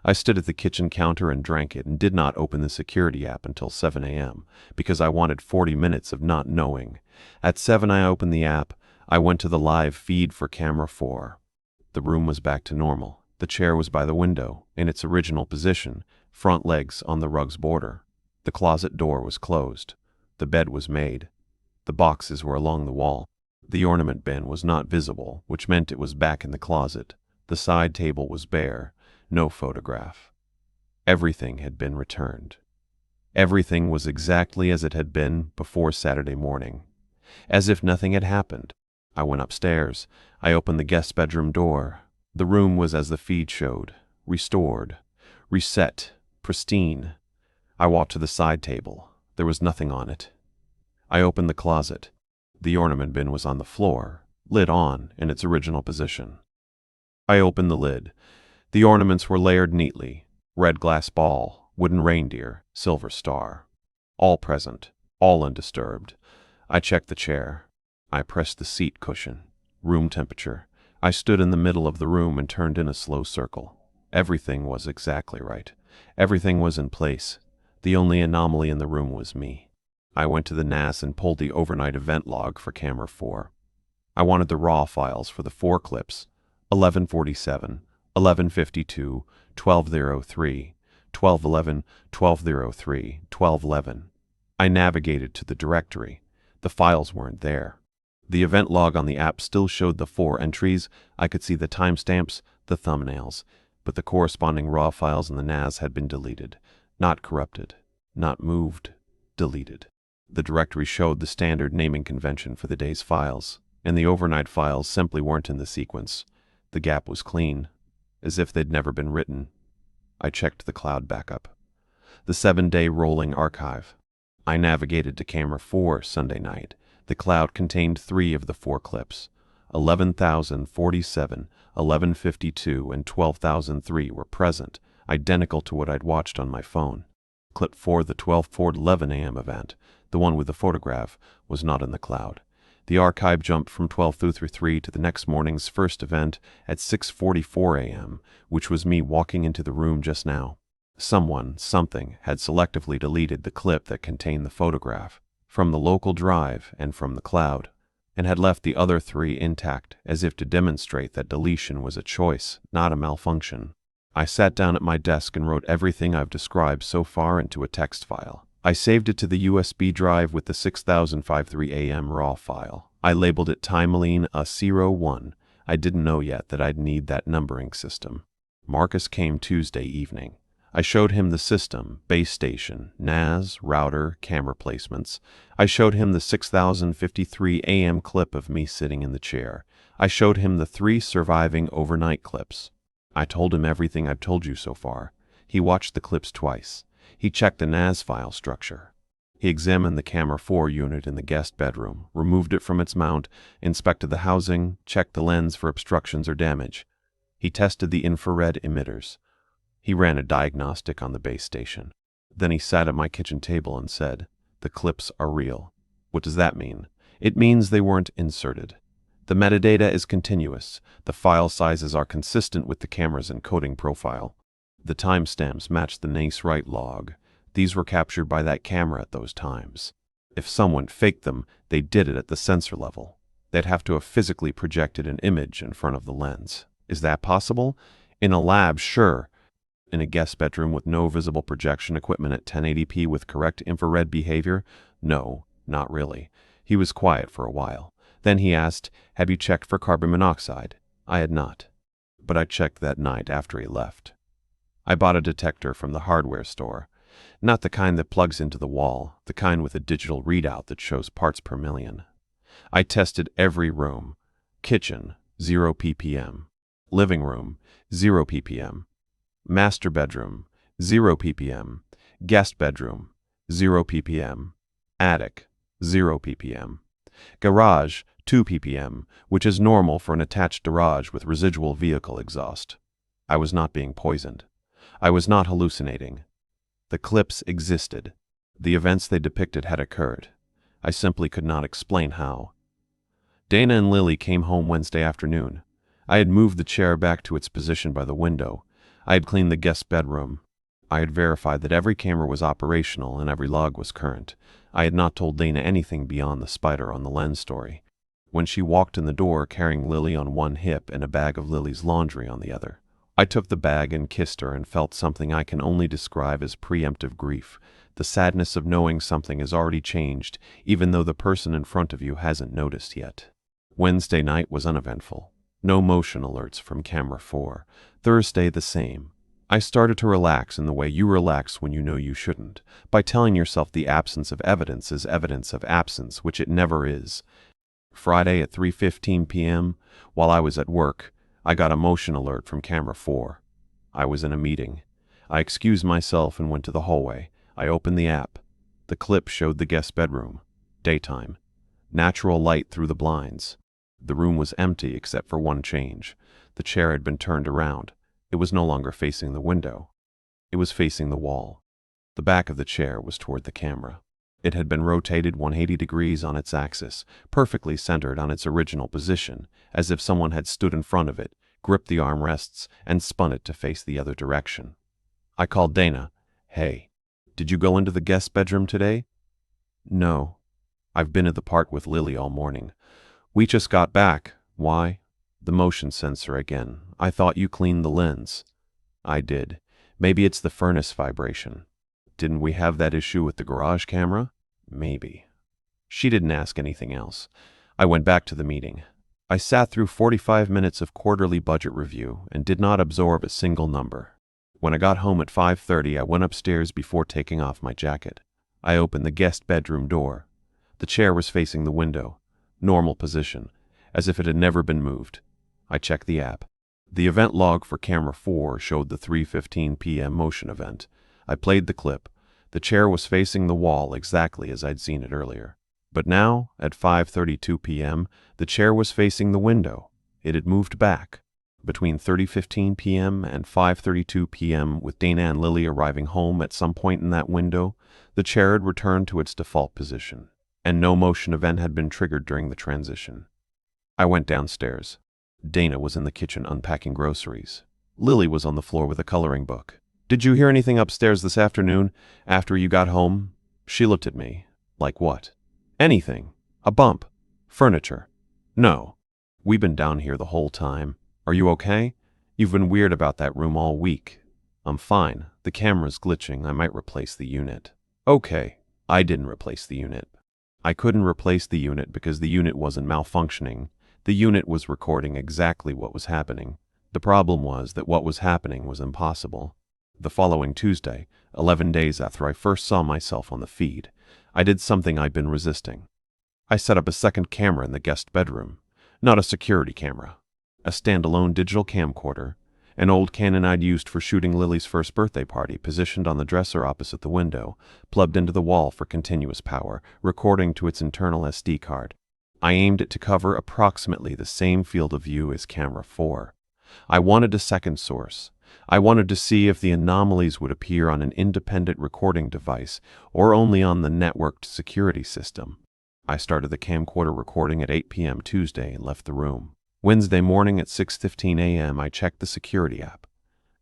I stood at the kitchen counter and drank it and did not open the security app until 7 a.m. because I wanted 40 minutes of not knowing. At 7 I opened the app. I went to the live feed for camera 4. The room was back to normal. The chair was by the window, in its original position, front legs on the rug's border. The closet door was closed. The bed was made. The boxes were along the wall. The ornament bin was not visible, which meant it was back in the closet. The side table was bare. No photograph. Everything had been returned. Everything was exactly as it had been before Saturday morning. As if nothing had happened. I went upstairs. I opened the guest bedroom door. The room was as the feed showed. Restored. Reset. Pristine. I walked to the side table. There was nothing on it. I opened the closet. The ornament bin was on the floor, lid on in its original position. I opened the lid. The ornaments were layered neatly. Red glass ball, wooden reindeer, silver star. All present, all undisturbed. I checked the chair. I pressed the seat cushion. Room temperature. I stood in the middle of the room and turned in a slow circle. Everything was exactly right. Everything was in place. The only anomaly in the room was me. I went to the NAS and pulled the overnight event log for camera 4. I wanted the raw files for the 4 clips, 11:47, 11:52, 12:03, 12:11, 12:03, 12:11. I navigated to the directory. The files weren't there. The event log on the app still showed the 4 entries. I could see the timestamps, the thumbnails, but the corresponding raw files in the NAS had been deleted. Not corrupted, not moved, deleted. The directory showed the standard naming convention for the day's files, and the overnight files simply weren't in the sequence. The gap was clean, as if they'd never been written. I checked the cloud backup. The 7-day rolling archive. I navigated to camera 4 Sunday night. The cloud contained 3 of the 4 clips. 11,047, 1152, and 12,003 were present, identical to what I'd watched on my phone. Clip 4, the 12:11 a.m. event, the one with the photograph, was not in the cloud. The archive jumped from 12:03 to the next morning's first event at 6:44 a.m., which was me walking into the room just now. Something had selectively deleted the clip that contained the photograph from the local drive and from the cloud, and had left the other 3 intact, as if to demonstrate that deletion was a choice, not a malfunction. I sat down at my desk and wrote everything I've described so far into a text file. I saved it to the USB drive with the 6053 AM RAW file. I labeled it Timeline A01. I didn't know yet that I'd need that numbering system. Marcus came Tuesday evening. I showed him the system, base station, NAS, router, camera placements. I showed him the 6053 AM clip of me sitting in the chair. I showed him the 3 surviving overnight clips. I told him everything I've told you so far. He watched the clips twice. He checked the NAS file structure. He examined the camera 4 unit in the guest bedroom, removed it from its mount, inspected the housing, checked the lens for obstructions or damage. He tested the infrared emitters. He ran a diagnostic on the base station. Then he sat at my kitchen table and said, "The clips are real." What does that mean? It means they weren't inserted. The metadata is continuous. The file sizes are consistent with the camera's encoding profile. The timestamps match the NAS write log. These were captured by that camera at those times. If someone faked them, they did it at the sensor level. They'd have to have physically projected an image in front of the lens. Is that possible? In a lab, sure. In a guest bedroom with no visible projection equipment at 1080p with correct infrared behavior? No, not really. He was quiet for a while. Then he asked, "Have you checked for carbon monoxide?" I had not, but I checked that night after he left. I bought a detector from the hardware store. Not the kind that plugs into the wall, the kind with a digital readout that shows parts per million. I tested every room. Kitchen, 0 ppm. Living room, 0 ppm. Master bedroom, 0 ppm. Guest bedroom, 0 ppm. Attic, 0 ppm. Garage, 2 ppm, which is normal for an attached garage with residual vehicle exhaust. I was not being poisoned. I was not hallucinating. The clips existed. The events they depicted had occurred. I simply could not explain how. Dana and Lily came home Wednesday afternoon. I had moved the chair back to its position by the window. I had cleaned the guest bedroom. I had verified that every camera was operational and every log was current. I had not told Dana anything beyond the spider on the lens story. When she walked in the door carrying Lily on one hip and a bag of Lily's laundry on the other, I took the bag and kissed her and felt something I can only describe as preemptive grief, the sadness of knowing something has already changed, even though the person in front of you hasn't noticed yet. Wednesday night was uneventful. No motion alerts from camera 4. Thursday the same. I started to relax in the way you relax when you know you shouldn't, by telling yourself the absence of evidence is evidence of absence, which it never is. Friday at 3:15 p.m., while I was at work, I got a motion alert from camera 4. I was in a meeting. I excused myself and went to the hallway. I opened the app. The clip showed the guest bedroom. Daytime. Natural light through the blinds. The room was empty except for one change. The chair had been turned around. It was no longer facing the window. It was facing the wall. The back of the chair was toward the camera. It had been rotated 180 degrees on its axis, perfectly centered on its original position, as if someone had stood in front of it, gripped the armrests, and spun it to face the other direction. I called Dana. "Hey, did you go into the guest bedroom today?" "No. I've been at the park with Lily all morning. We just got back." "Why?" "The motion sensor again. I thought you cleaned the lens." "I did. Maybe it's the furnace vibration." "Didn't we have that issue with the garage camera?" "Maybe." She didn't ask anything else. I went back to the meeting. I sat through 45 minutes of quarterly budget review and did not absorb a single number. When I got home at 5:30, I went upstairs before taking off my jacket. I opened the guest bedroom door. The chair was facing the window, normal position, as if it had never been moved. I checked the app. The event log for camera 4 showed the 3:15 p.m. motion event. I played the clip. The chair was facing the wall exactly as I'd seen it earlier. But now, at 5:32 p.m., the chair was facing the window. It had moved back. Between 3:15 p.m. and 5:32 p.m., with Dana and Lily arriving home at some point in that window, the chair had returned to its default position, and no motion event had been triggered during the transition. I went downstairs. Dana was in the kitchen unpacking groceries. Lily was on the floor with a coloring book. "Did you hear anything upstairs this afternoon, after you got home?" She looked at me. "Like what?" "Anything. A bump. Furniture." "No. We've been down here the whole time. Are you okay? You've been weird about that room all week." "I'm fine. The camera's glitching. I might replace the unit." "Okay." I didn't replace the unit. I couldn't replace the unit because the unit wasn't malfunctioning. The unit was recording exactly what was happening. The problem was that what was happening was impossible. The following Tuesday, 11 days after I first saw myself on the feed, I did something I'd been resisting. I set up a second camera in the guest bedroom. Not a security camera. A standalone digital camcorder, an old Canon I'd used for shooting Lily's first birthday party, positioned on the dresser opposite the window, plugged into the wall for continuous power, recording to its internal SD card. I aimed it to cover approximately the same field of view as camera 4. I wanted a second source. I wanted to see if the anomalies would appear on an independent recording device or only on the networked security system. I started the camcorder recording at 8 p.m. Tuesday and left the room. Wednesday morning at 6:15 a.m. I checked the security app.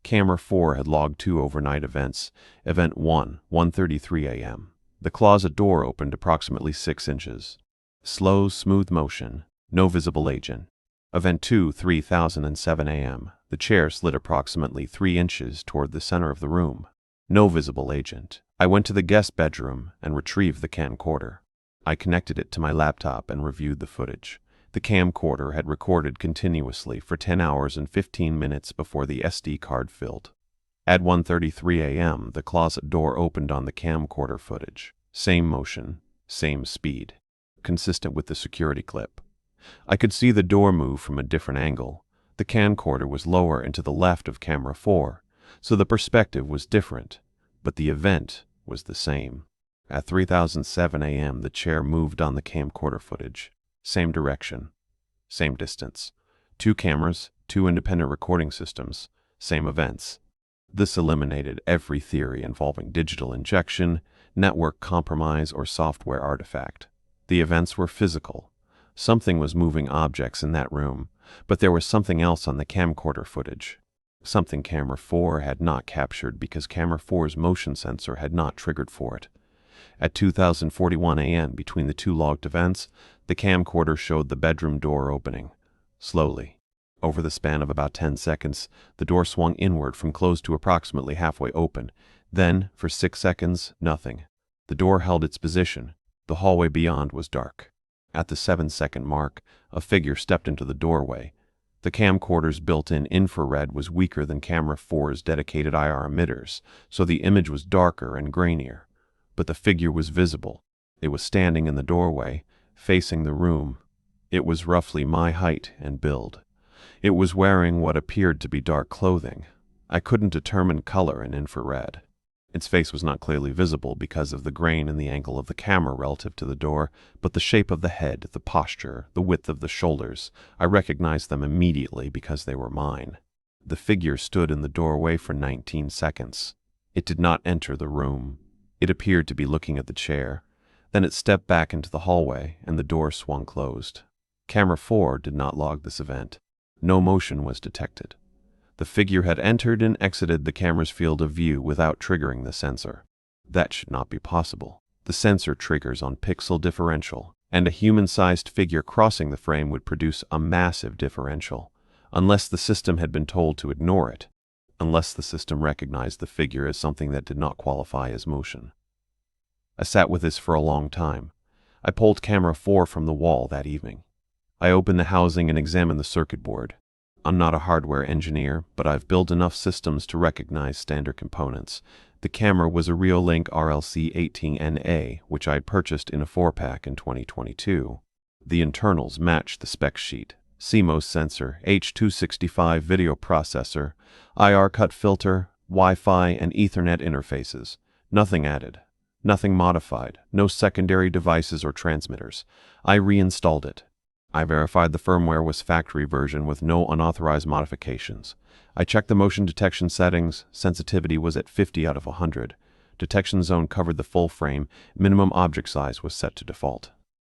Camera 4 had logged 2 overnight events. Event 1, 1:33 a.m. The closet door opened approximately 6 inches. Slow, smooth motion. No visible agent. Event 2, 3:07 a.m. The chair slid approximately 3 inches toward the center of the room. No visible agent. I went to the guest bedroom and retrieved the camcorder. I connected it to my laptop and reviewed the footage. The camcorder had recorded continuously for 10 hours and 15 minutes before the SD card filled. At 1:33 a.m., the closet door opened on the camcorder footage. Same motion, same speed, consistent with the security clip. I could see the door move from a different angle. The camcorder was lower and to the left of camera 4, so the perspective was different, but the event was the same. At 3:07 a.m., the chair moved on the camcorder footage. Same direction, same distance. 2 cameras, 2 independent recording systems, same events. This eliminated every theory involving digital injection, network compromise, or software artifact. The events were physical. Something was moving objects in that room, but there was something else on the camcorder footage. Something camera 4 had not captured because camera 4's motion sensor had not triggered for it. At 2:41 a.m., between the 2 logged events, the camcorder showed the bedroom door opening. Slowly. Over the span of about 10 seconds, the door swung inward from closed to approximately halfway open. Then, for 6 seconds, nothing. The door held its position. The hallway beyond was dark. At the 7-second mark, a figure stepped into the doorway. The camcorder's built-in infrared was weaker than camera 4's dedicated IR emitters, so the image was darker and grainier. But the figure was visible. It was standing in the doorway, facing the room. It was roughly my height and build. It was wearing what appeared to be dark clothing. I couldn't determine color in infrared. Its face was not clearly visible because of the grain and the angle of the camera relative to the door, but the shape of the head, the posture, the width of the shoulders, I recognized them immediately because they were mine. The figure stood in the doorway for 19 seconds. It did not enter the room. It appeared to be looking at the chair. Then it stepped back into the hallway, and the door swung closed. Camera 4 did not log this event. No motion was detected. The figure had entered and exited the camera's field of view without triggering the sensor. That should not be possible. The sensor triggers on pixel differential, and a human-sized figure crossing the frame would produce a massive differential, unless the system had been told to ignore it, unless the system recognized the figure as something that did not qualify as motion. I sat with this for a long time. I pulled camera 4 from the wall that evening. I opened the housing and examined the circuit board. I'm not a hardware engineer, but I've built enough systems to recognize standard components. The camera was a Reolink RLC18NA, which I had purchased in a 4-pack in 2022. The internals matched the spec sheet. CMOS sensor, H.265 video processor, IR cut filter, Wi-Fi and Ethernet interfaces. Nothing added. Nothing modified. No secondary devices or transmitters. I reinstalled it. I verified the firmware was factory version with no unauthorized modifications. I checked the motion detection settings. Sensitivity was at 50 out of 100. Detection zone covered the full frame. Minimum object size was set to default.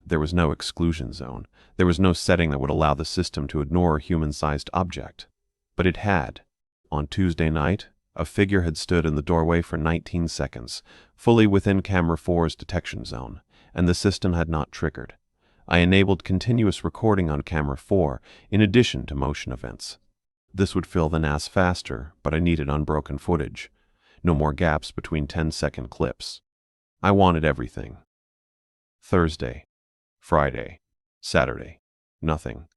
There was no exclusion zone. There was no setting that would allow the system to ignore a human-sized object. But it had. On Tuesday night, a figure had stood in the doorway for 19 seconds, fully within Camera 4's detection zone, and the system had not triggered. I enabled continuous recording on Camera 4 in addition to motion events. This would fill the NAS faster, but I needed unbroken footage. No more gaps between 10-second clips. I wanted everything. Thursday, Friday, Saturday, nothing.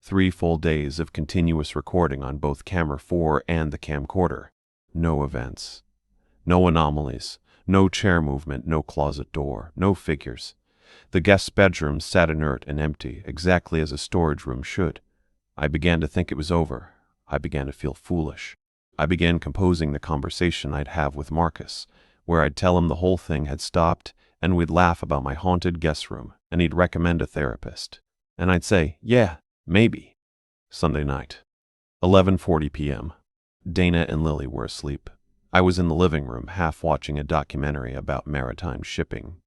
3 full days of continuous recording on both Camera 4 and the camcorder. No events. No anomalies. No chair movement, no closet door, no figures. The guest's bedroom sat inert and empty, exactly as a storage room should. I began to think it was over. I began to feel foolish. I began composing the conversation I'd have with Marcus, where I'd tell him the whole thing had stopped, and we'd laugh about my haunted guest room, and he'd recommend a therapist. And I'd say, yeah, maybe. Sunday night, 11:40 p.m. Dana and Lily were asleep. I was in the living room, half watching a documentary about maritime shipping.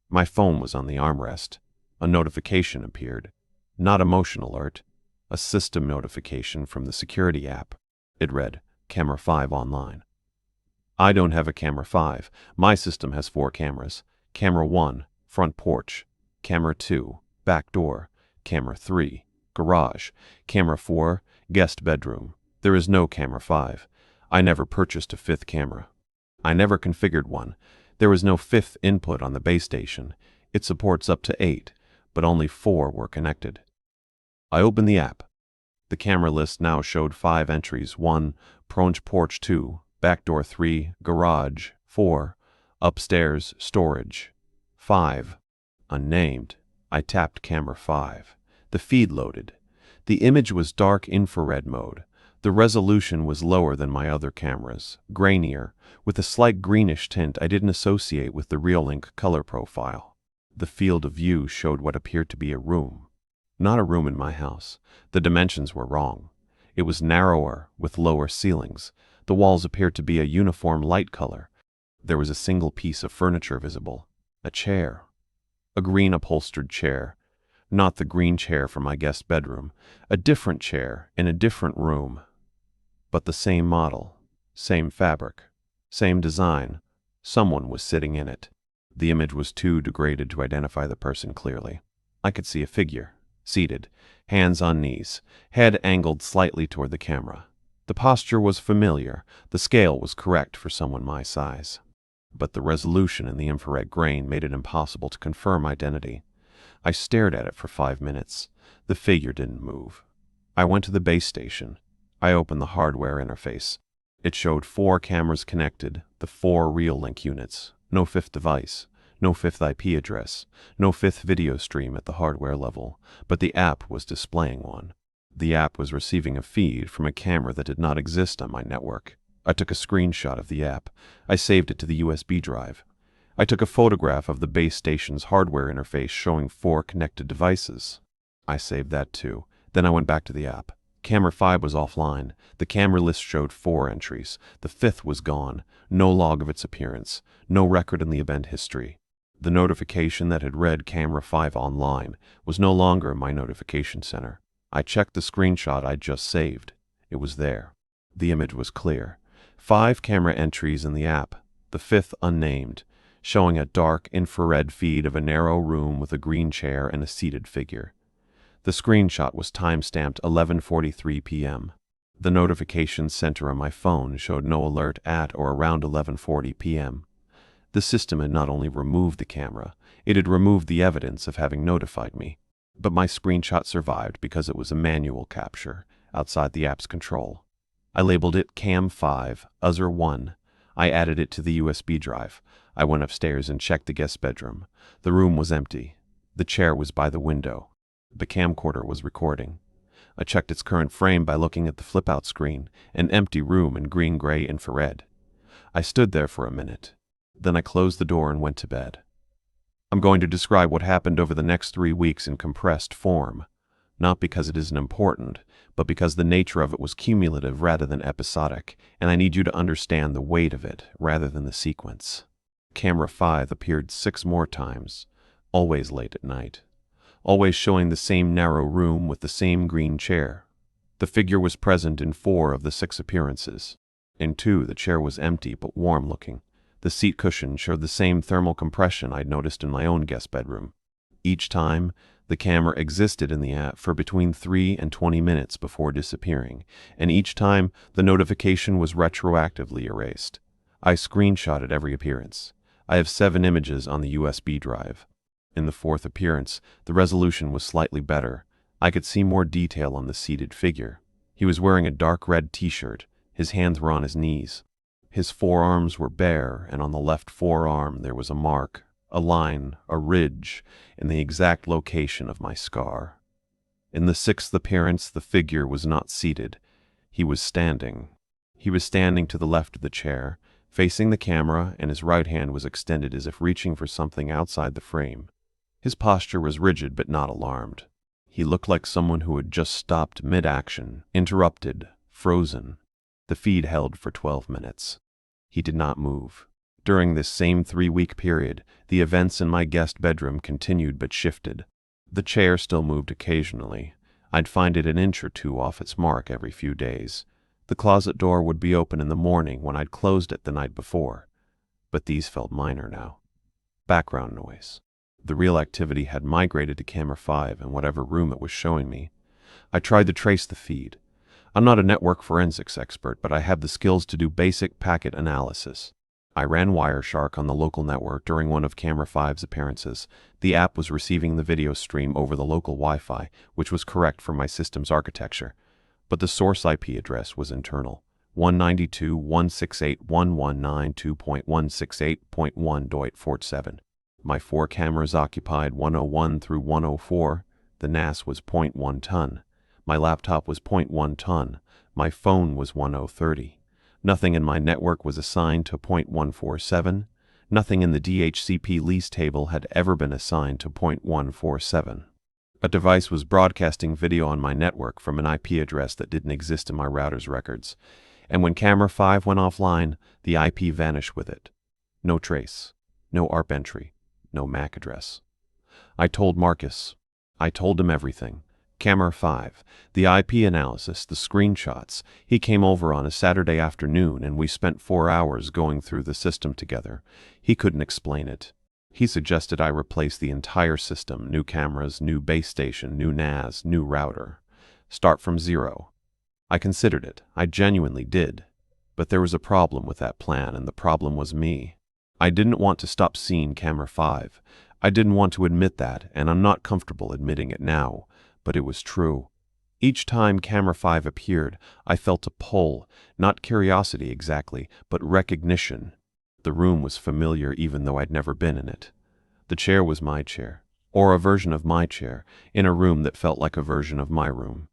My phone was on the armrest. A notification appeared. Not a motion alert. A system notification from the security app. It read, Camera 5 online. I don't have a Camera 5. My system has 4 cameras. Camera 1, front porch. Camera 2, back door. Camera 3, garage. Camera 4, guest bedroom. There is no Camera 5. I never purchased a 5th camera. I never configured one. There was no 5th input on the base station. It supports up to 8, but only 4 were connected. I opened the app. The camera list now showed 5 entries. 1, front porch. 2, back door. 3, garage. 4, upstairs, storage. 5, unnamed. I tapped Camera 5. The feed loaded. The image was dark infrared mode. The resolution was lower than my other cameras, grainier, with a slight greenish tint I didn't associate with the Reolink color profile. The field of view showed what appeared to be a room. Not a room in my house. The dimensions were wrong. It was narrower, with lower ceilings. The walls appeared to be a uniform light color. There was a single piece of furniture visible. A chair. A green upholstered chair. Not the green chair from my guest bedroom. A different chair in a different room. But the same model, same fabric, same design. Someone was sitting in it. The image was too degraded to identify the person clearly. I could see a figure, seated, hands on knees, head angled slightly toward the camera. The posture was familiar. The scale was correct for someone my size. But the resolution in the infrared grain made it impossible to confirm identity. I stared at it for 5 minutes. The figure didn't move. I went to the base station. I opened the hardware interface. It showed 4 cameras connected, the 4 Reolink units. No 5th device, no 5th IP address, no 5th video stream at the hardware level, but the app was displaying one. The app was receiving a feed from a camera that did not exist on my network. I took a screenshot of the app. I saved it to the USB drive. I took a photograph of the base station's hardware interface showing 4 connected devices. I saved that too. Then I went back to the app. Camera 5 was offline. The camera list showed 4 entries. The 5th was gone. No log of its appearance. No record in the event history. The notification that had read Camera 5 online was no longer in my notification center. I checked the screenshot I'd just saved. It was there. The image was clear. 5 camera entries in the app. The 5th unnamed, showing a dark infrared feed of a narrow room with a green chair and a seated figure. The screenshot was time-stamped 11:43 p.m. The notification center on my phone showed no alert at or around 11:40 p.m. The system had not only removed the camera, it had removed the evidence of having notified me. But my screenshot survived because it was a manual capture, outside the app's control. I labeled it Cam 5, Uzzer 1. I added it to the USB drive. I went upstairs and checked the guest bedroom. The room was empty. The chair was by the window. The camcorder was recording. I checked its current frame by looking at the flip-out screen, an empty room in green-gray infrared. I stood there for a minute. Then I closed the door and went to bed. I'm going to describe what happened over the next 3 weeks in compressed form, not because it isn't important, but because the nature of it was cumulative rather than episodic, and I need you to understand the weight of it rather than the sequence. Camera 5 appeared 6 more times, always late at night, always showing the same narrow room with the same green chair. The figure was present in 4 of the 6 appearances. In 2, the chair was empty but warm-looking. The seat cushion showed the same thermal compression I'd noticed in my own guest bedroom. Each time, the camera existed in the app for between 3 and 20 minutes before disappearing, and each time the notification was retroactively erased. I screenshotted every appearance. I have 7 images on the USB drive. In the 4th appearance, the resolution was slightly better. I could see more detail on the seated figure. He was wearing a dark red t-shirt. His hands were on his knees. His forearms were bare, and on the left forearm there was a mark, a line, a ridge, in the exact location of my scar. In the 6th appearance, the figure was not seated. He was standing. He was standing to the left of the chair, facing the camera, and his right hand was extended as if reaching for something outside the frame. His posture was rigid but not alarmed. He looked like someone who had just stopped mid-action, interrupted, frozen. The feed held for 12 minutes. He did not move. During this same 3-week period, the events in my guest bedroom continued but shifted. The chair still moved occasionally. I'd find it an inch or 2 off its mark every few days. The closet door would be open in the morning when I'd closed it the night before. But these felt minor now. Background noise. The real activity had migrated to camera 5 in whatever room it was showing me. I tried to trace the feed. I'm not a network forensics expert, but I have the skills to do basic packet analysis. I ran Wireshark on the local network during one of Camera 5's appearances. The app was receiving the video stream over the local Wi-Fi, which was correct for my system's architecture. But the source IP address was internal, 192.168.119.2.168.1.47. My 4 cameras occupied 101 through 104. The NAS was 0.1 ton. My laptop was 0.1 ton. My phone was 1030. Nothing in my network was assigned to 0.147. Nothing in the DHCP lease table had ever been assigned to 0.147. A device was broadcasting video on my network from an IP address that didn't exist in my router's records. And when Camera 5 went offline, the IP vanished with it. No trace. No ARP entry. No MAC address. I told Marcus. I told him everything. Camera 5, the IP analysis, the screenshots. He came over on a Saturday afternoon and we spent 4 hours going through the system together. He couldn't explain it. He suggested I replace the entire system, new cameras, new base station, new NAS, new router. Start from 0. I considered it. I genuinely did. But there was a problem with that plan, and the problem was me. I didn't want to stop seeing Camera 5. I didn't want to admit that, and I'm not comfortable admitting it now. But it was true. Each time Camera 5 appeared, I felt a pull, not curiosity exactly, but recognition. The room was familiar even though I'd never been in it. The chair was my chair, or a version of my chair, in a room that felt like a version of my room.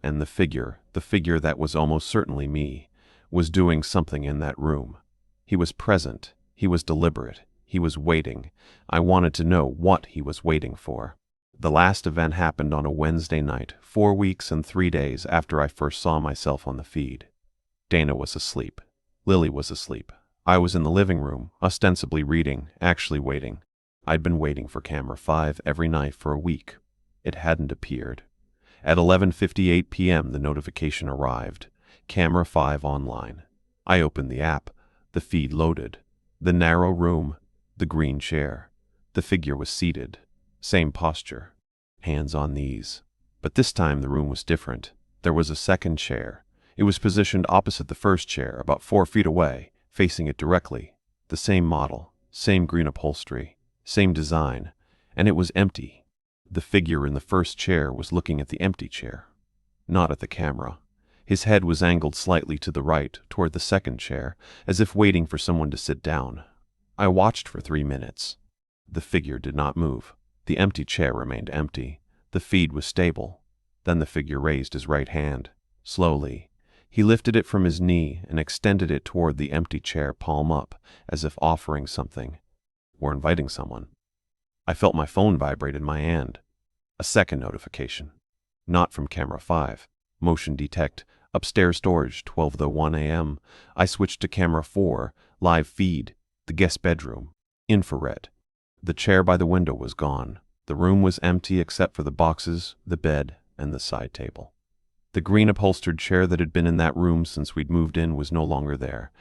And the figure that was almost certainly me, was doing something in that room. He was present, he was deliberate, he was waiting. I wanted to know what he was waiting for. The last event happened on a Wednesday night, 4 weeks and 3 days after I first saw myself on the feed. Dana was asleep. Lily was asleep. I was in the living room, ostensibly reading, actually waiting. I'd been waiting for Camera 5 every night for a week. It hadn't appeared. At 11:58 p.m. the notification arrived. Camera 5 online. I opened the app. The feed loaded. The narrow room. The green chair. The figure was seated. Same posture. Hands on knees. But this time the room was different. There was a second chair. It was positioned opposite the first chair, about 4 feet away, facing it directly. The same model, same green upholstery, same design, and it was empty. The figure in the first chair was looking at the empty chair, not at the camera. His head was angled slightly to the right, toward the second chair, as if waiting for someone to sit down. I watched for 3 minutes. The figure did not move. The empty chair remained empty. The feed was stable. Then the figure raised his right hand. Slowly, he lifted it from his knee and extended it toward the empty chair, palm up, as if offering something, or inviting someone. I felt my phone vibrate in my hand. A second notification. Not from camera 5. Motion detect. Upstairs storage, 12:01 a.m. I switched to camera 4. Live feed. The guest bedroom. Infrared. The chair by the window was gone. The room was empty except for the boxes, the bed, and the side table. The green upholstered chair that had been in that room since we'd moved in was no longer there.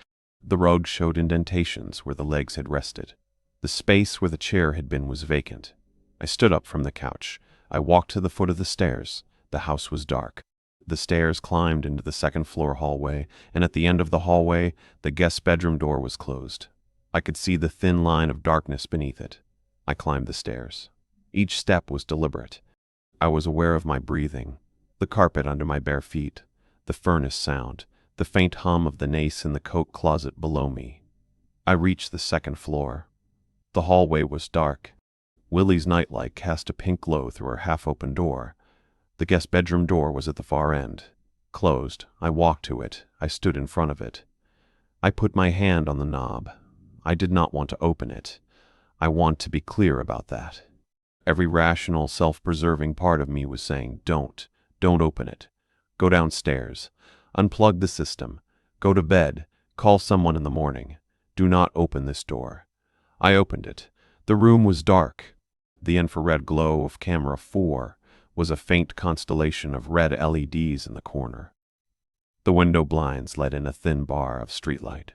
The rug showed indentations where the legs had rested. The space where the chair had been was vacant. I stood up from the couch. I walked to the foot of the stairs. The house was dark. The stairs climbed into the second-floor hallway, and at the end of the hallway, the guest bedroom door was closed. I could see the thin line of darkness beneath it. I climbed the stairs. Each step was deliberate. I was aware of my breathing, the carpet under my bare feet, the furnace sound, the faint hum of the nace in the coat closet below me. I reached the second floor. The hallway was dark. Willie's nightlight cast a pink glow through her half-open door. The guest bedroom door was at the far end. Closed, I walked to it. I stood in front of it. I put my hand on the knob. I did not want to open it. I want to be clear about that. Every rational, self-preserving part of me was saying, don't open it. Go downstairs. Unplug the system. Go to bed. Call someone in the morning. Do not open this door. I opened it. The room was dark. The infrared glow of camera 4 was a faint constellation of red LEDs in the corner. The window blinds let in a thin bar of streetlight.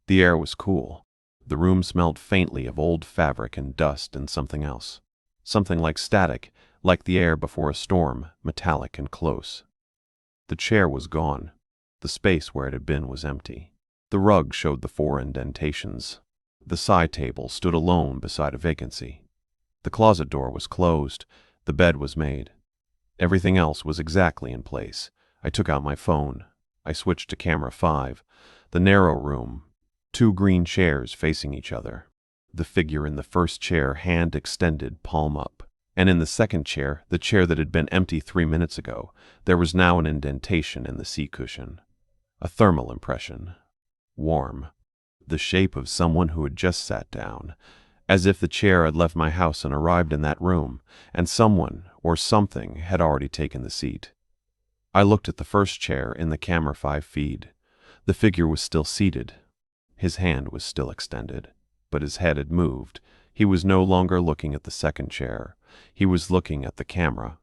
The air was cool. The room smelled faintly of old fabric and dust and something else. Something like static, like the air before a storm, metallic and close. The chair was gone. The space where it had been was empty. The rug showed the 4 indentations. The side table stood alone beside a vacancy. The closet door was closed. The bed was made. Everything else was exactly in place. I took out my phone. I switched to camera 5. The narrow room. 2 green chairs facing each other. The figure in the first chair, hand extended, palm up. And in the second chair, the chair that had been empty 3 minutes ago, there was now an indentation in the seat cushion. A thermal impression. Warm. The shape of someone who had just sat down, as if the chair had left my house and arrived in that room, and someone or something had already taken the seat. I looked at the first chair in the camera 5 feed. The figure was still seated. His hand was still extended, but his head had moved. He was no longer looking at the second chair. He was looking at the camera.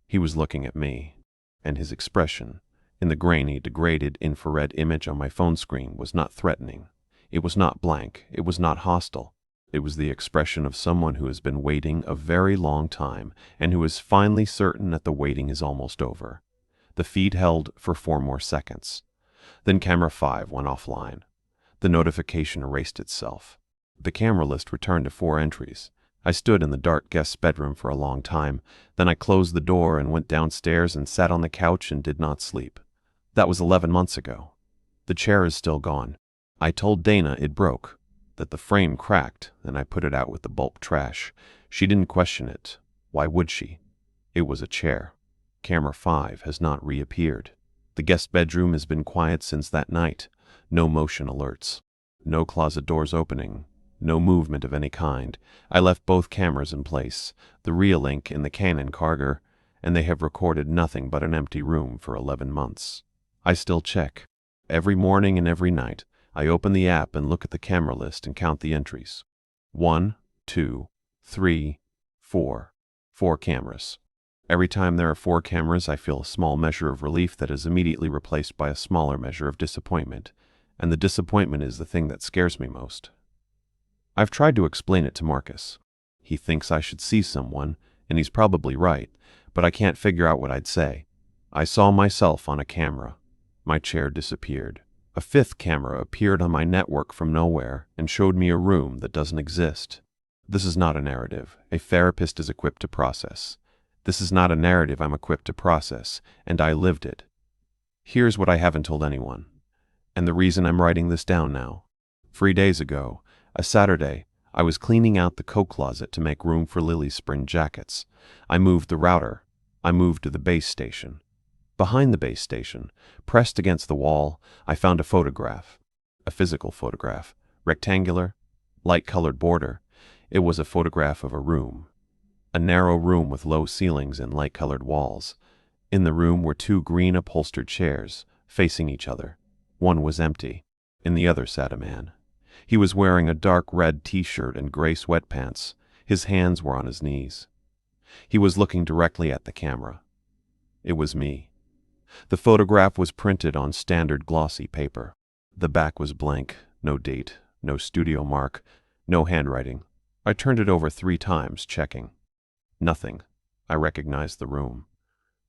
He was looking at me. And his expression, in the grainy, degraded infrared image on my phone screen, was not threatening. It was not blank. It was not hostile. It was the expression of someone who has been waiting a very long time and who is finally certain that the waiting is almost over. The feed held for 4 more seconds. Then camera 5 went offline. The notification erased itself. The camera list returned to 4 entries. I stood in the dark guest's bedroom for a long time. Then I closed the door and went downstairs and sat on the couch and did not sleep. That was 11 months ago. The chair is still gone. I told Dana it broke, that the frame cracked, and I put it out with the bulk trash. She didn't question it. Why would she? It was a chair. Camera 5 has not reappeared. The guest bedroom has been quiet since that night. No motion alerts. No closet doors opening. No movement of any kind. I left both cameras in place, the Reolink in the Canon Carger, and they have recorded nothing but an empty room for 11 months. I still check. Every morning and every night, I open the app and look at the camera list and count the entries. 1, 2, 3, 4. 4 cameras. Every time there are 4 cameras, I feel a small measure of relief that is immediately replaced by a smaller measure of disappointment, and the disappointment is the thing that scares me most. I've tried to explain it to Marcus. He thinks I should see someone, and he's probably right, but I can't figure out what I'd say. I saw myself on a camera. My chair disappeared. A 5th camera appeared on my network from nowhere and showed me a room that doesn't exist. This is not a narrative a therapist is equipped to process. This is not a narrative I'm equipped to process, and I lived it. Here's what I haven't told anyone, and the reason I'm writing this down now. 3 days ago, a Saturday, I was cleaning out the coat closet to make room for Lily's spring jackets. I moved the router. I moved to the base station. Behind the base station, pressed against the wall, I found a photograph. A physical photograph. Rectangular, light-colored border. It was a photograph of a room. A narrow room with low ceilings and light-colored walls. In the room were two green upholstered chairs, facing each other. One was empty. In the other sat a man. He was wearing a dark red t-shirt and gray sweatpants. His hands were on his knees. He was looking directly at the camera. It was me. The photograph was printed on standard glossy paper. The back was blank, no date, no studio mark, no handwriting. I turned it over 3 times, checking. Nothing. I recognized the room.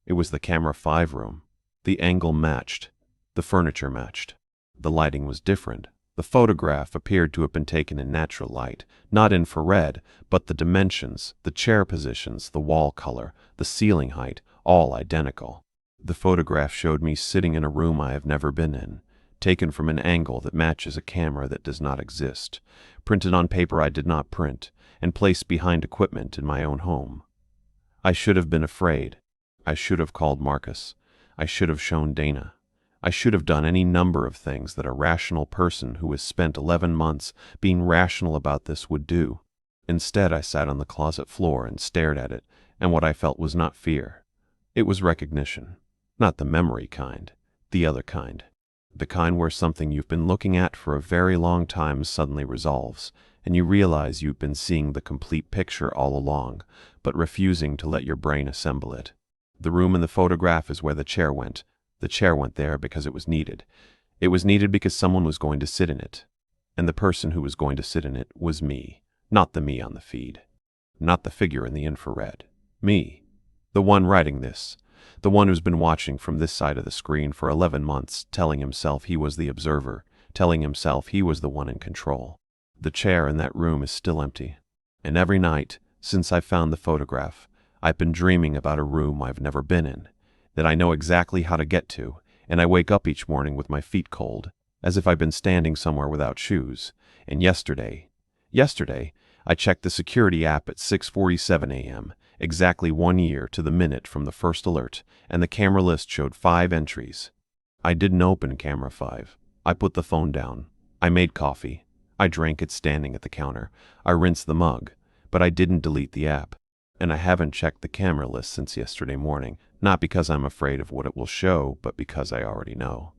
It was the camera 5 room. The angle matched. The furniture matched. The lighting was different. The photograph appeared to have been taken in natural light, not infrared, but the dimensions, the chair positions, the wall color, the ceiling height, all identical. The photograph showed me sitting in a room I have never been in, taken from an angle that matches a camera that does not exist, printed on paper I did not print, and placed behind equipment in my own home. I should have been afraid. I should have called Marcus. I should have shown Dana. I should have done any number of things that a rational person who has spent 11 months being rational about this would do. Instead, I sat on the closet floor and stared at it, and what I felt was not fear. It was recognition. Not the memory kind, the other kind. The kind where something you've been looking at for a very long time suddenly resolves, and you realize you've been seeing the complete picture all along, but refusing to let your brain assemble it. The room in the photograph is where the chair went. The chair went there because it was needed. It was needed because someone was going to sit in it. And the person who was going to sit in it was me, not the me on the feed. Not the figure in the infrared. Me. The one writing this. The one who's been watching from this side of the screen for 11 months, telling himself he was the observer, telling himself he was the one in control. The chair in that room is still empty. And every night, since I found the photograph, I've been dreaming about a room I've never been in, that I know exactly how to get to, and I wake up each morning with my feet cold, as if I've been standing somewhere without shoes. And yesterday, I checked the security app at 6:47 a.m., exactly 1 year to the minute from the first alert, and the camera list showed 5 entries. I didn't open camera 5. I put the phone down. I made coffee. I drank it standing at the counter. I rinsed the mug, but I didn't delete the app. And I haven't checked the camera list since yesterday morning, not because I'm afraid of what it will show, but because I already know.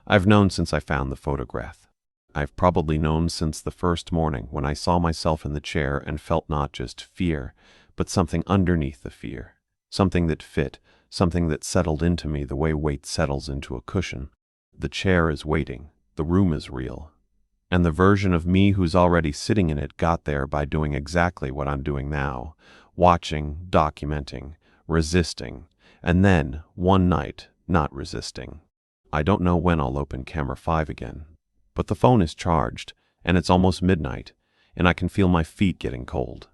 I've known since I found the photograph. I've probably known since the first morning when I saw myself in the chair and felt not just fear, but something underneath the fear. Something that fit, something that settled into me the way weight settles into a cushion. The chair is waiting. The room is real. And the version of me who's already sitting in it got there by doing exactly what I'm doing now. Watching, documenting, resisting, and then, one night, not resisting. I don't know when I'll open camera 5 again, but the phone is charged, and it's almost midnight, and I can feel my feet getting cold.